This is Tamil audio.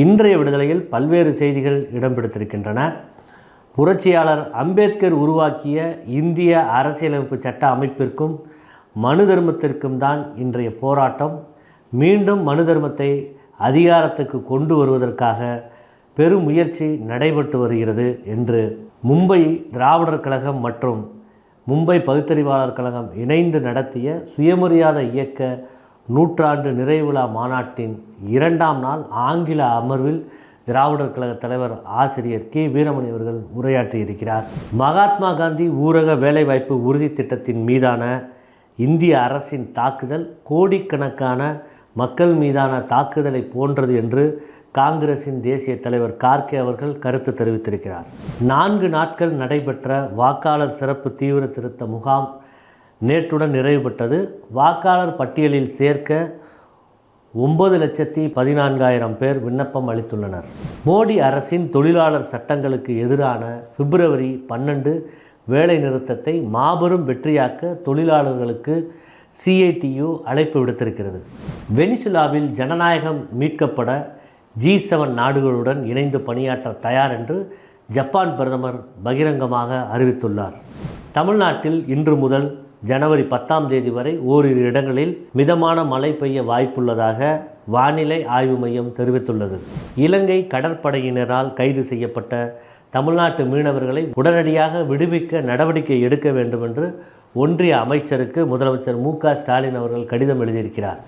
இன்றைய விடுதலையில் பல்வேறு செய்திகள் இடம்பெடுத்திருக்கின்றன. புரட்சியாளர் அம்பேத்கர் உருவாக்கிய இந்திய அரசியலமைப்பு சட்ட அமைப்பிற்கும் மனு தர்மத்திற்கும் தான் இன்றைய போராட்டம். மீண்டும் மனு தர்மத்தை அதிகாரத்துக்கு கொண்டு வருவதற்காக பெரும் முயற்சி நடைபெற்று வருகிறது என்று மும்பை திராவிடர் கழகம் மற்றும் மும்பை பகுத்தறிவாளர் கழகம் இணைந்து நடத்திய சுயமரியாதை இயக்க நூற்றாண்டு நிறைவு விழா மாநாட்டின் 2ஆம் நாள் ஆங்கில அமர்வில் திராவிடர் கழக தலைவர் ஆசிரியர் கி வீரமணி அவர்கள் உரையாற்றியிருக்கிறார். மகாத்மா காந்தி ஊரக வேலைவாய்ப்பு உறுதி திட்டத்தின் மீதான இந்திய அரசின் தாக்குதல் கோடிக்கணக்கான மக்கள் மீதான தாக்குதலை போன்றது என்று காங்கிரசின் தேசிய தலைவர் கார்கே அவர்கள் கருத்து தெரிவித்திருக்கிறார். 4 நாட்கள் நடைபெற்ற வாக்காளர் சிறப்பு தீவிர திருத்த முகாம் நேற்றுடன் நிறைவு பெற்றது. வாக்காளர் பட்டியலில் சேர்க்க 9,14,000 பேர் விண்ணப்பம் அளித்துள்ளனர். மோடி அரசின் தொழிலாளர் சட்டங்களுக்கு எதிரான பிப்ரவரி 12 வேலை நிறுத்தத்தை மாபெரும் வெற்றியாக்க தொழிலாளர்களுக்கு CITU அழைப்பு விடுத்திருக்கிறது. வெனிசுலாவில் ஜனநாயகம் மீட்கப்பட G7 நாடுகளுடன் இணைந்து பணியாற்ற தயார் என்று ஜப்பான் பிரதமர் பகிரங்கமாக அறிவித்துள்ளார். தமிழ்நாட்டில் இன்று முதல் ஜனவரி 10ஆம் தேதி வரை ஓரிரு இடங்களில் மிதமான மழை பெய்ய வாய்ப்புள்ளதாக வானிலை ஆய்வு மையம் தெரிவித்துள்ளது. இலங்கை கடற்படையினரால் கைது செய்யப்பட்ட தமிழ்நாட்டு மீனவர்களை உடனடியாக விடுவிக்க நடவடிக்கை எடுக்க வேண்டும் என்று ஒன்றிய அமைச்சருக்கு முதலமைச்சர் மு.க. ஸ்டாலின் அவர்கள் கடிதம் எழுதியிருக்கிறார்.